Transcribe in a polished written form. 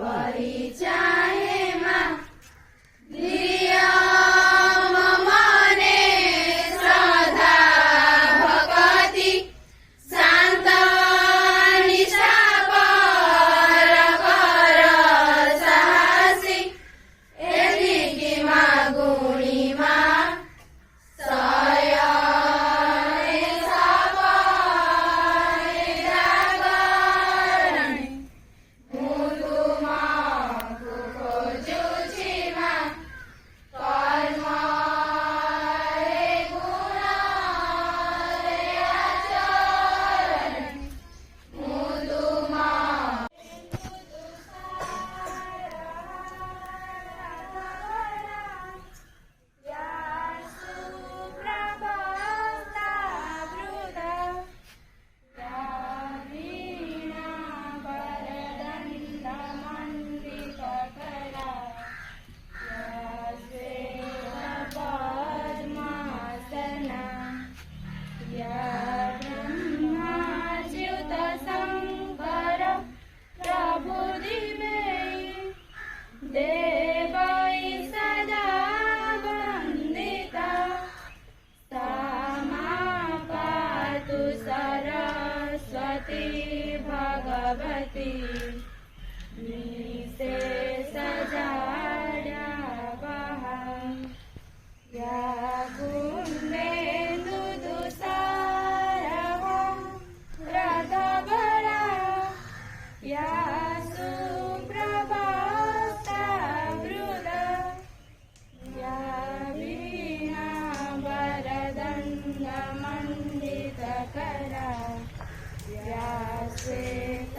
વરી ચાહે માં દિયમ મને શ્રદ્ધા ભક્તિ શાંત નિશા પર કર સાહસી એથી કિમા ગુણીમાં भगवती नीसे सजाड्या बहा या गुंडेंदु दुसारवा रथ भरा या सुप्रभाता वृद या वीणा वरदंड मंडित करा या श्वेत